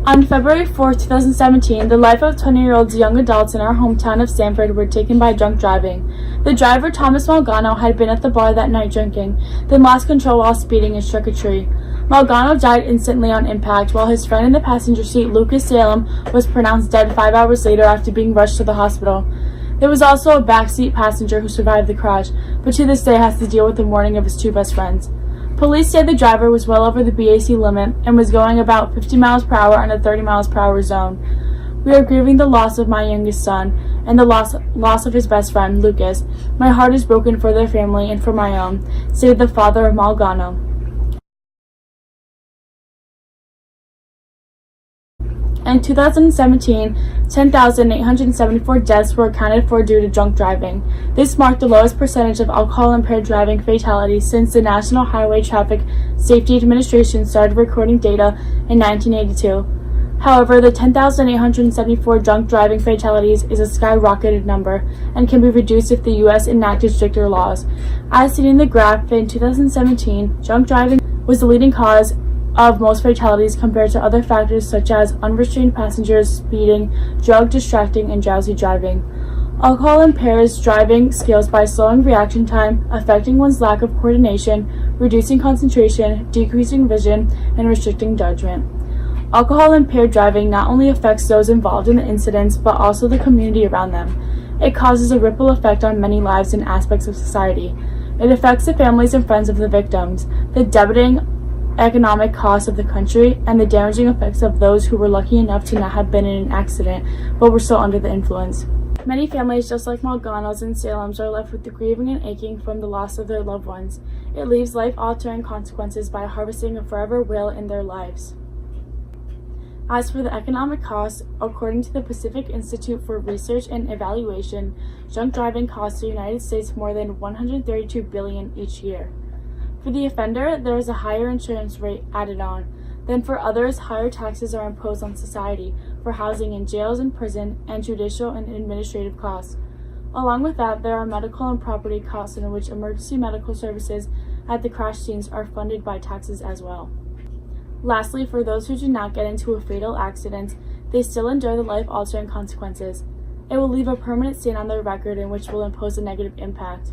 On February 4, 2017, the life of 20-year-old young adults in our hometown of Sanford were taken by drunk driving. The driver, Thomas Malgano, had been at the bar that night drinking, then lost control while speeding and struck a tree. Malgano died instantly on impact, while his friend in the passenger seat, Lucas Salem, was pronounced dead 5 hours later after being rushed to the hospital. There was also a backseat passenger who survived the crash, but to this day has to deal with the mourning of his two best friends. Police say the driver was well over the BAC limit and was going about 50 miles per hour in a 30 miles per hour zone. We are grieving the loss of my youngest son and the loss of his best friend, Lucas. My heart is broken for their family and for my own, said the father of Malgano. In 2017, 10,874 deaths were accounted for due to drunk driving. This marked the lowest percentage of alcohol-impaired driving fatalities since the National Highway Traffic Safety Administration started recording data in 1982. However, the 10,874 drunk driving fatalities is a skyrocketed number and can be reduced if the U.S. enacted stricter laws. As seen in the graph, in 2017, drunk driving was the leading cause of most fatalities compared to other factors such as unrestrained passengers, speeding, drug distracting, and drowsy driving. Alcohol impairs driving skills by slowing reaction time, affecting one's lack of coordination, reducing concentration, decreasing vision, and restricting judgment. Alcohol-impaired driving not only affects those involved in the incidents, but also the community around them. It causes a ripple effect on many lives and aspects of society. It affects the families and friends of the victims, the debiting economic costs of the country, and the damaging effects of those who were lucky enough to not have been in an accident, but were still under the influence. Many families, just like Malgano's and Salem's, are left with the grieving and aching from the loss of their loved ones. It leaves life-altering consequences by harvesting a forever wail in their lives. As for the economic costs, according to the Pacific Institute for Research and Evaluation, drunk driving costs the United States more than $132 billion each year. For the offender, there is a higher insurance rate added on. Then for others, higher taxes are imposed on society for housing in jails and prison, and judicial and administrative costs. Along with that, there are medical and property costs in which emergency medical services at the crash scenes are funded by taxes as well. Lastly, for those who do not get into a fatal accident, they still endure the life-altering consequences. It will leave a permanent stain on their record in which will impose a negative impact.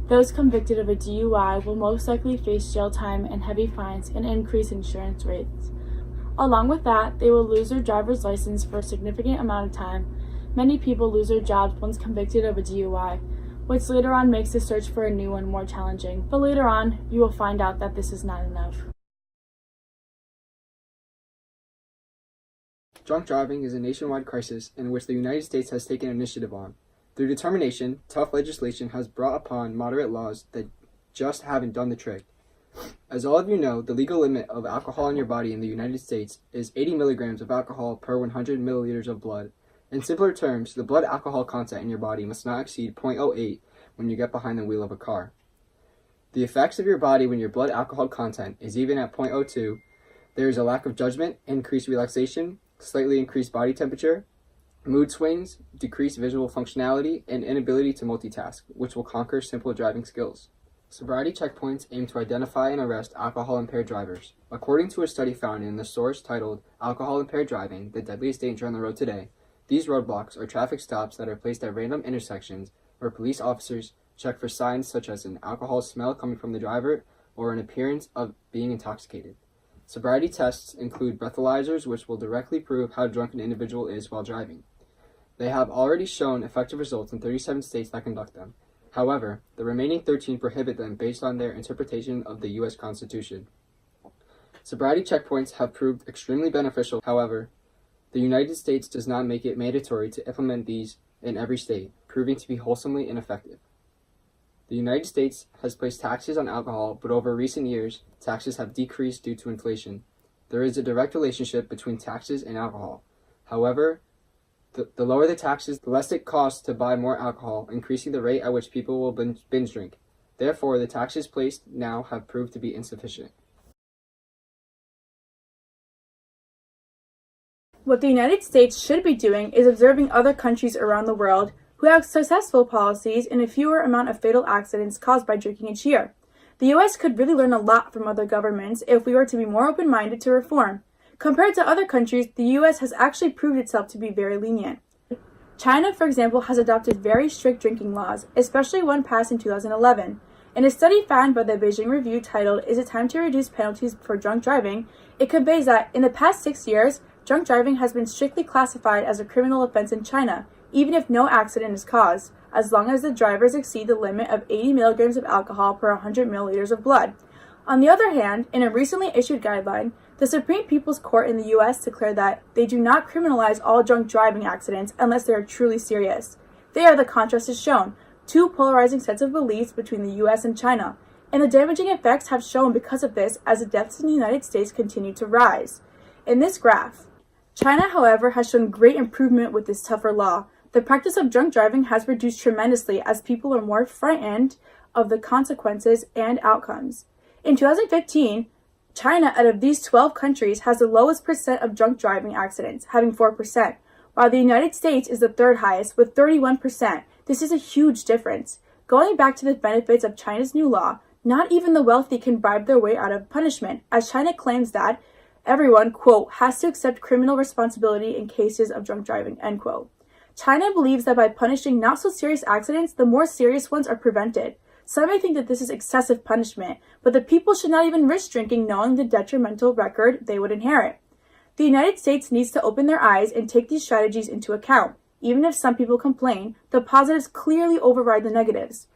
Those convicted of a DUI will most likely face jail time and heavy fines and increased insurance rates. Along with that, they will lose their driver's license for a significant amount of time. Many people lose their jobs once convicted of a DUI, which later on makes the search for a new one more challenging. But later on, you will find out that this is not enough. Drunk driving is a nationwide crisis in which the United States has taken initiative on. Through determination, tough legislation has brought upon moderate laws that just haven't done the trick. As all of you know, the legal limit of alcohol in your body in the United States is 80 milligrams of alcohol per 100 milliliters of blood. In simpler terms, the blood alcohol content in your body must not exceed 0.08 when you get behind the wheel of a car. The effects of your body when your blood alcohol content is even at 0.02, there is a lack of judgment, increased relaxation, slightly increased body temperature, mood swings, decreased visual functionality, and inability to multitask, which will conquer simple driving skills. Sobriety checkpoints aim to identify and arrest alcohol-impaired drivers. According to a study found in the source titled Alcohol-Impaired Driving, the Deadliest Danger on the Road Today, these roadblocks are traffic stops that are placed at random intersections where police officers check for signs such as an alcohol smell coming from the driver or an appearance of being intoxicated. Sobriety tests include breathalyzers, which will directly prove how drunk an individual is while driving. They have already shown effective results in 37 states that conduct them. However, the remaining 13 prohibit them based on their interpretation of the U.S. Constitution. Sobriety checkpoints have proved extremely beneficial. However, the United States does not make it mandatory to implement these in every state, proving to be wholesomely ineffective. The United States has placed taxes on alcohol, but over recent years, taxes have decreased due to inflation. There is a direct relationship between taxes and alcohol. However, the lower the taxes, the less it costs to buy more alcohol, increasing the rate at which people will binge drink. Therefore, the taxes placed now have proved to be insufficient. What the United States should be doing is observing other countries around the world who have successful policies and a fewer amount of fatal accidents caused by drinking each year. The U.S. could really learn a lot from other governments if we were to be more open-minded to reform. Compared to other countries, the US has actually proved itself to be very lenient. China, for example, has adopted very strict drinking laws, especially one passed in 2011. In a study found by the Beijing Review titled, "Is it time to reduce penalties for drunk driving?" it conveys that in the past 6 years, drunk driving has been strictly classified as a criminal offense in China, even if no accident is caused, as long as the drivers exceed the limit of 80 milligrams of alcohol per 100 milliliters of blood. On the other hand, in a recently issued guideline, the Supreme People's Court in the US declared that they do not criminalize all drunk driving accidents unless they are truly serious. There, the contrast is shown, two polarizing sets of beliefs between the US and China, and the damaging effects have shown because of this as the deaths in the United States continue to rise. In this graph, China, however, has shown great improvement with this tougher law. The practice of drunk driving has reduced tremendously as people are more frightened of the consequences and outcomes. In 2015, China, out of these 12 countries, has the lowest percent of drunk driving accidents, having 4%, while the United States is the third highest, with 31%. This is a huge difference. Going back to the benefits of China's new law, not even the wealthy can bribe their way out of punishment, as China claims that everyone, quote, has to accept criminal responsibility in cases of drunk driving, end quote. China believes that by punishing not so serious accidents, the more serious ones are prevented. Some may think that this is excessive punishment, but the people should not even risk drinking knowing the detrimental record they would inherit. The United States needs to open their eyes and take these strategies into account. Even if some people complain, the positives clearly override the negatives.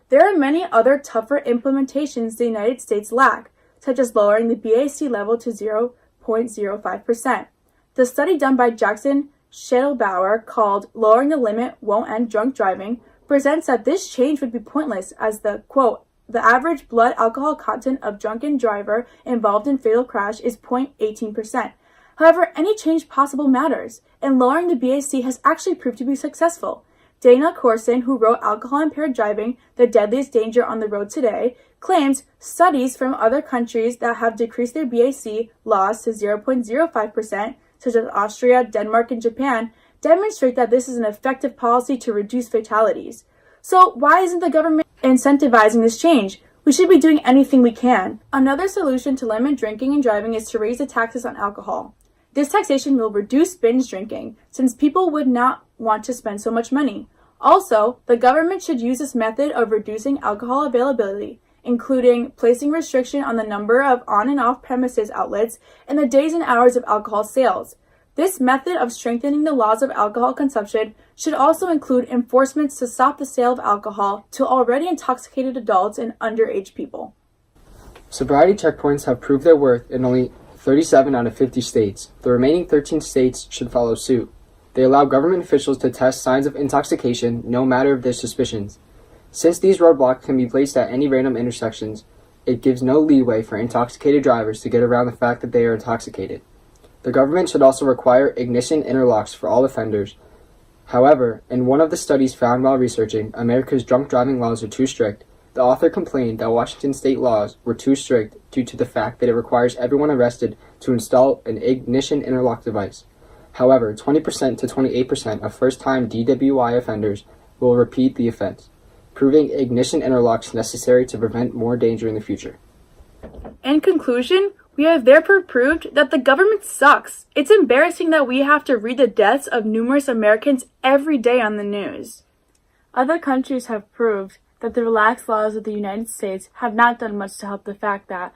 There are many other tougher implementations the United States lack, such as lowering the BAC level to 0.05%. The study done by Jackson Shedelbauer, called "Lowering the Limit Won't End Drunk Driving," presents that this change would be pointless as the, quote, the average blood alcohol content of drunken driver involved in fatal crash is 0.18%. However, any change possible matters, and lowering the BAC has actually proved to be successful. Dana Corson, who wrote Alcohol-Impaired Driving, The Deadliest Danger on the Road Today, claims studies from other countries that have decreased their BAC laws to 0.05%, such as Austria, Denmark, and Japan, demonstrate that this is an effective policy to reduce fatalities. So why isn't the government incentivizing this change? We should be doing anything we can. Another solution to limit drinking and driving is to raise the taxes on alcohol. This taxation will reduce binge drinking, since people would not want to spend so much money. Also, the government should use this method of reducing alcohol availability, including placing restriction on the number of on and off premises outlets and the days and hours of alcohol sales. This method of strengthening the laws of alcohol consumption should also include enforcements to stop the sale of alcohol to already intoxicated adults and underage people. Sobriety checkpoints have proved their worth in only 37 out of 50 states. The remaining 13 states should follow suit. They allow government officials to test signs of intoxication no matter of their suspicions. Since these roadblocks can be placed at any random intersections, it gives no leeway for intoxicated drivers to get around the fact that they are intoxicated. The government should also require ignition interlocks for all offenders. However, in one of the studies found while researching America's drunk driving laws are too strict, the author complained that Washington state laws were too strict due to the fact that it requires everyone arrested to install an ignition interlock device. However, 20% to 28% of first-time DWI offenders will repeat the offense, proving ignition interlocks necessary to prevent more danger in the future. In conclusion, we have therefore proved that the government sucks. It's embarrassing that we have to read the deaths of numerous Americans every day on the news. Other countries have proved that the relaxed laws of the United States have not done much to help the fact that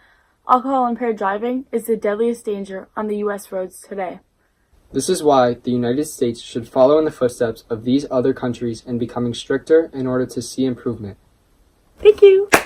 alcohol-impaired driving is the deadliest danger on the U.S. roads today. This is why the United States should follow in the footsteps of these other countries in becoming stricter in order to see improvement. Thank you!